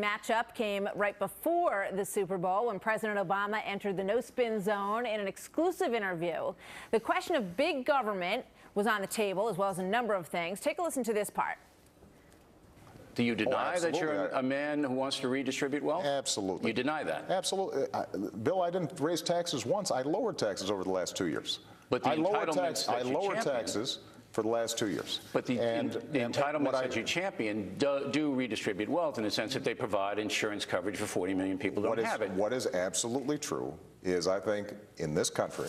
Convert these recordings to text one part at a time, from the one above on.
matchup came right before the Super Bowl when President Obama entered the no-spin zone in an exclusive interview. The question of big government was on the table, as well as a number of things. Take a listen to this part. Do you deny that you're a man who wants to redistribute wealth? Absolutely. You deny that? Absolutely. Bill, I didn't raise taxes once. I lowered taxes over the last 2 years. But I lowered taxes for the last 2 years. But the entitlements that you champion do redistribute wealth in the sense that they provide insurance coverage for 40 million people who don't have it. What is absolutely true is I think in this country,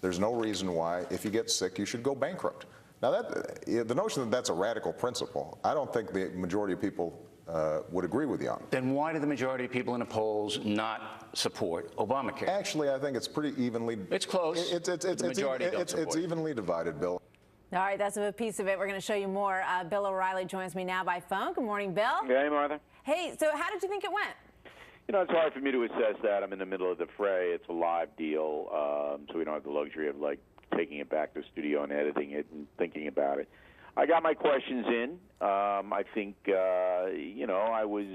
there's no reason why if you get sick, you should go bankrupt. Now, the notion that that's a radical principle, I don't think the majority of people would agree with you on. Then why do the majority of people in the polls not support Obamacare? Actually, I think it's pretty evenly. It's close. It's evenly divided, Bill. All right, that's a piece of it. We're going to show you more. Bill O'Reilly joins me now by phone. Good morning, Bill. Hey, Martha. Hey, so how did you think it went? You know, it's hard for me to assess that. I'm in the middle of the fray. It's a live deal, so we don't have the luxury of, like, taking it back to the studio and editing it and thinking about it. I got my questions in. I think, you know, I was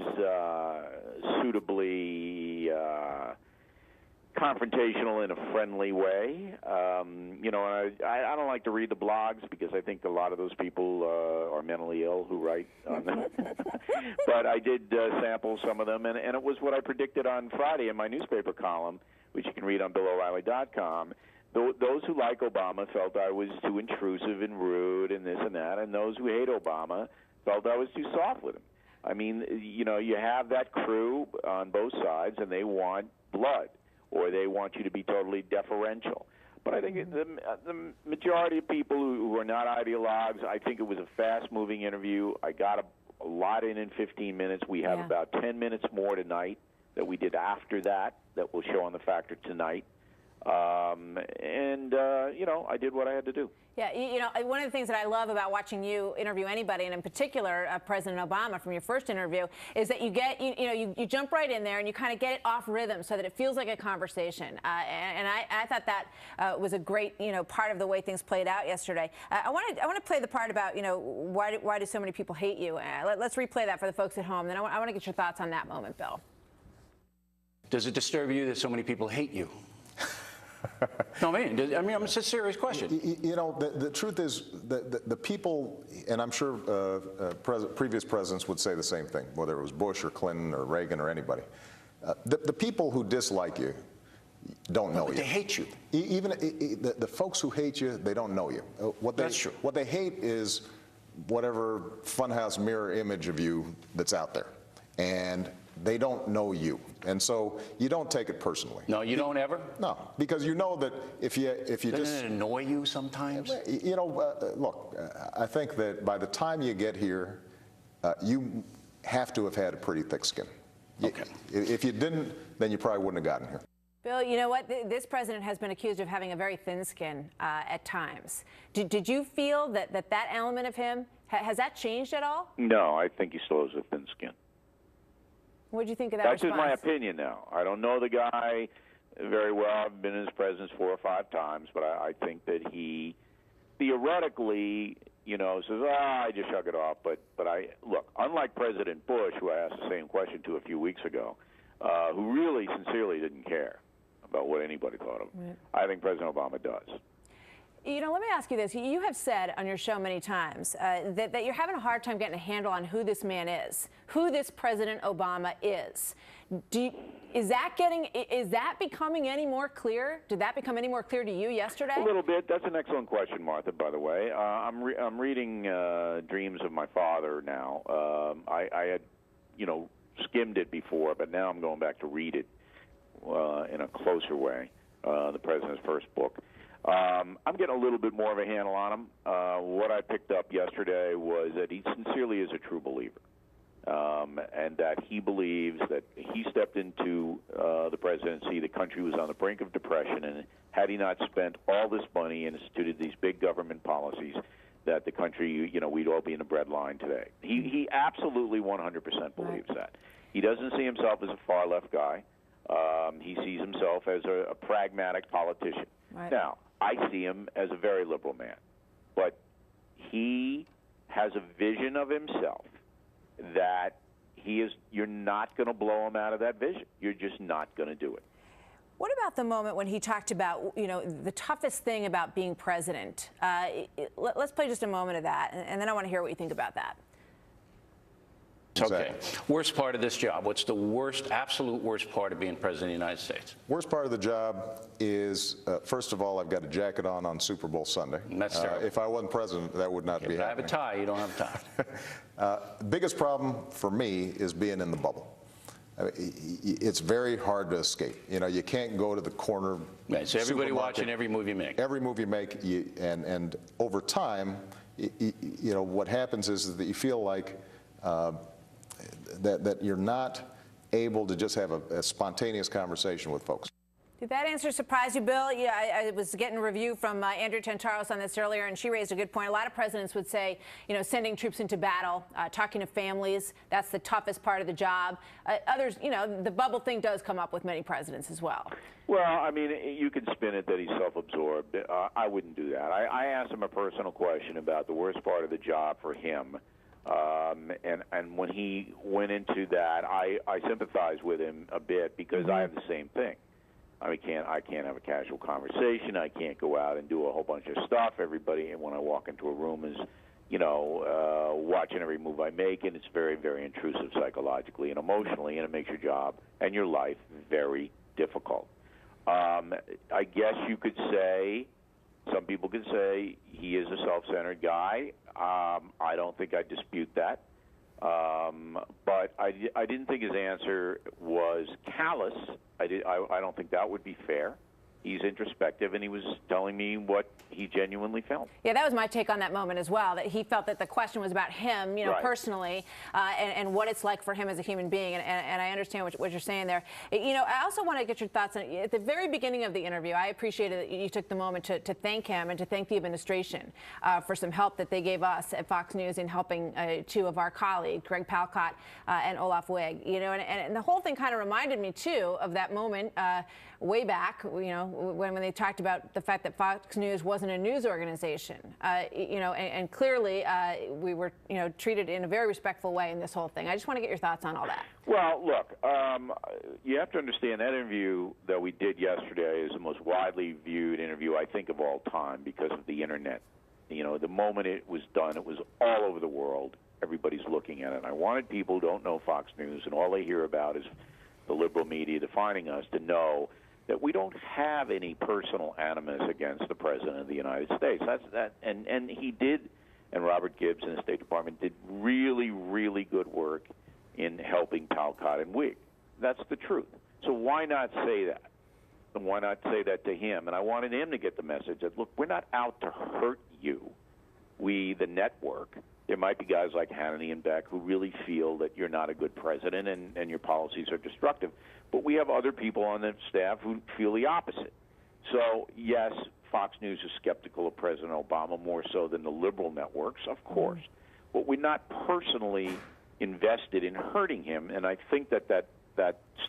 suitably confrontational in a friendly way. You know, I don't like to read the blogs because I think a lot of those people are mentally ill who write on them. But I did sample some of them, and it was what I predicted on Friday in my newspaper column, which you can read on BillO'Reilly.com. Those who like Obama felt I was too intrusive and rude and this and that, and those who hate Obama felt I was too soft with him. I mean, you know, you have that crew on both sides, and they want blood, or they want you to be totally deferential. But I think the majority of people who are not ideologues, I think it was a fast-moving interview. I got a lot in 15 minutes. We have about 10 minutes more tonight that we did after that we'll show on The Factor tonight. You know, I did what I had to do. Yeah, you know, one of the things that I love about watching you interview anybody, and in particular President Obama from your first interview, is that you get, you jump right in there and you kind of get it off rhythm so that it feels like a conversation. And I thought that was a great, part of the way things played out yesterday. I want to play the part about, why do so many people hate you? Let's replay that for the folks at home. Then I want to get your thoughts on that moment, Bill. Does it disturb you that so many people hate you? No, it's a serious question. You know, the truth is the people, and I'm sure previous presidents would say the same thing, whether it was Bush or Clinton or Reagan or anybody. The people who dislike you don't know you. They hate you. Even the folks who hate you, they don't know you. That's true. What they hate is whatever funhouse mirror image of you that's out there. And they don't know you, and so you don't take it personally. No, you don't ever? No, because you know that if you Doesn't it annoy you sometimes? Look, I think that by the time you get here, you have to have had a pretty thick skin. Okay. If you didn't, then you probably wouldn't have gotten here. Bill, you know what? This president has been accused of having a very thin skin at times. Did you feel that element of him, has that changed at all? No, I think he still has a thin skin. What did you think of that response? That's just my opinion now. I don't know the guy very well. I've been in his presence 4 or 5 times, but I think that he theoretically, says, I just shrug it off. But look, unlike President Bush, who I asked the same question to a few weeks ago, who really sincerely didn't care about what anybody thought of him, right. I think President Obama does. Let me ask you this. You have said on your show many times that you're having a hard time getting a handle on who this man is, who this President Obama is. Is that becoming any more clear? Did that become any more clear to you yesterday? A little bit. That's an excellent question, Martha, by the way. I'm reading Dreams of My Father now. I had, skimmed it before, but now I'm going back to read it in a closer way, the President's first book. I'm getting a little bit more of a handle on him. What I picked up yesterday was that he sincerely is a true believer, and that he believes that he stepped into the presidency, the country was on the brink of depression, and had he not spent all this money and instituted these big government policies, that the country, we'd all be in a breadline today. He absolutely 100% believes that. He doesn't see himself as a far-left guy. He sees himself as a pragmatic politician. Right. Now, I see him as a very liberal man, but he has a vision of himself that you're not going to blow him out of that vision. You're just not going to do it. What about the moment when he talked about, the toughest thing about being president? Let's play just a moment of that, and then I want to hear what you think about that. Okay. Worst part of this job. What's the worst, absolute worst part of being president of the United States? Worst part of the job is, first of all, I've got a jacket on Super Bowl Sunday. That's terrible. If I wasn't president, that would not be happening. I have a tie. You don't have a tie. Biggest problem for me is being in the bubble. I mean, it's very hard to escape. You can't go to the corner. Right, so everybody watching every move you make. Every move you make, and over time, what happens is that you feel like that you're not able to just have a spontaneous conversation with folks. Did that answer surprise you, Bill? Yeah, I was getting a review from Andrea Tantaros on this earlier, and she raised a good point. A lot of presidents would say, sending troops into battle, talking to families, that's the toughest part of the job. Others, the bubble thing does come up with many presidents as well. Well, I mean, you can spin it that he's self-absorbed. I wouldn't do that. I asked him a personal question about the worst part of the job for him. And when he went into that, I sympathize with him a bit because I have the same thing. I can't have a casual conversation. I can't go out and do a whole bunch of stuff. Everybody, when I walk into a room, is, watching every move I make, and it's very, very intrusive psychologically and emotionally, and it makes your job and your life very difficult. I guess you could say, some people could say, he is a self-centered guy. I don't think I dispute that. But I didn't think his answer was callous. I don't think that would be fair. He's introspective, and he was telling me what he genuinely felt. Yeah, that was my take on that moment as well, that he felt that the question was about him, right. personally, and what it's like for him as a human being, and I understand what you're saying there. I also want to get your thoughts on, at the very beginning of the interview, I appreciated that you took the moment to thank him and to thank the administration for some help that they gave us at Fox News in helping two of our colleagues, Greg Palkot and Olaf Wig. And the whole thing kind of reminded me, too, of that moment way back, when they talked about the fact that Fox News wasn't a news organization, and clearly we were, treated in a very respectful way in this whole thing. I just want to get your thoughts on all that. Well, look, you have to understand that interview that we did yesterday is the most widely viewed interview, I think, of all time because of the internet. The moment it was done, it was all over the world. Everybody's looking at it. And I wanted people who don't know Fox News and all they hear about is the liberal media defining us to know that we don't have any personal animus against the President of the United States. And he did, and Robert Gibbs and the State Department did really, really good work in helping Palkot and Wig. That's the truth. So why not say that? And why not say that to him? And I wanted him to get the message that, look, we're not out to hurt you. We, the network, there might be guys like Hannity and Beck who really feel that you're not a good president and your policies are destructive. But we have other people on the staff who feel the opposite. So, yes, Fox News is skeptical of President Obama more so than the liberal networks, of course. But we're not personally invested in hurting him. And I think that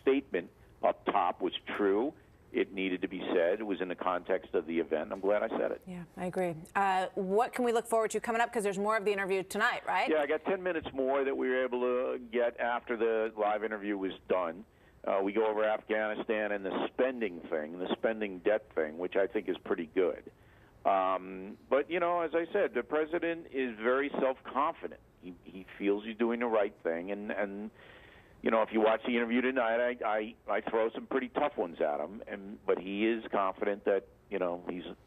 statement up top was true. It needed to be said. It was in the context of the event. I'm glad I said it. Yeah, I agree. What can we look forward to coming up? Because there's more of the interview tonight, right? Yeah, I got 10 minutes more that we were able to get after the live interview was done. We go over Afghanistan and the spending thing, the spending debt thing, which I think is pretty good. But, as I said, the president is very self-confident. He feels he's doing the right thing. And if you watch the interview tonight, I throw some pretty tough ones at him. But he is confident that,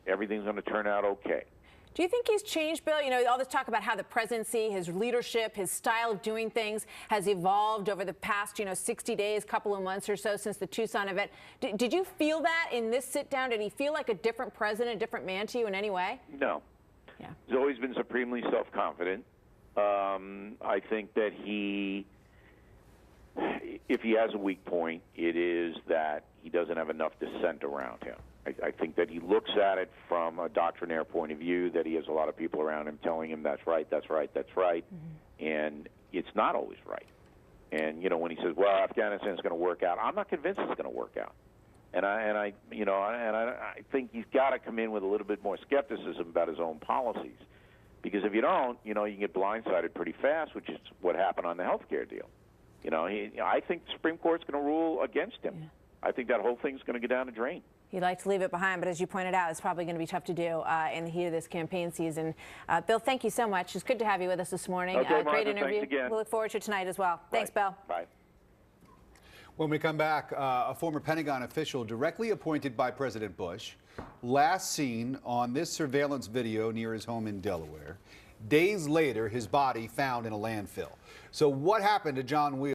everything's going to turn out okay. Do you think he's changed, Bill? All this talk about how the presidency, his leadership, his style of doing things has evolved over the past, 60 days, couple of months or so since the Tucson event. Did you feel that in this sit-down? Did he feel like a different president, a different man to you in any way? No. Yeah. He's always been supremely self-confident. I think that if he has a weak point, it is that he doesn't have enough dissent around him. I think that he looks at it from a doctrinaire point of view, that he has a lot of people around him telling him that's right, that's right, that's right, and it's not always right. And, when he says, well, Afghanistan's going to work out, I'm not convinced it's going to work out. And I think he's got to come in with a little bit more skepticism about his own policies. Because if you don't, you can get blindsided pretty fast, which is what happened on the health care deal. You know, I think the Supreme Court's going to rule against him. Yeah. I think that whole thing's going to go down the drain. He'd like to leave it behind, but as you pointed out, it's probably going to be tough to do in the heat of this campaign season. Bill, thank you so much. It's good to have you with us this morning. Okay, Martha, great interview. thanks again. We'll look forward to it tonight as well. Thanks, Bill. Bye. When we come back, a former Pentagon official directly appointed by President Bush, last seen on this surveillance video near his home in Delaware. Days later, his body found in a landfill. So what happened to John Wheeler?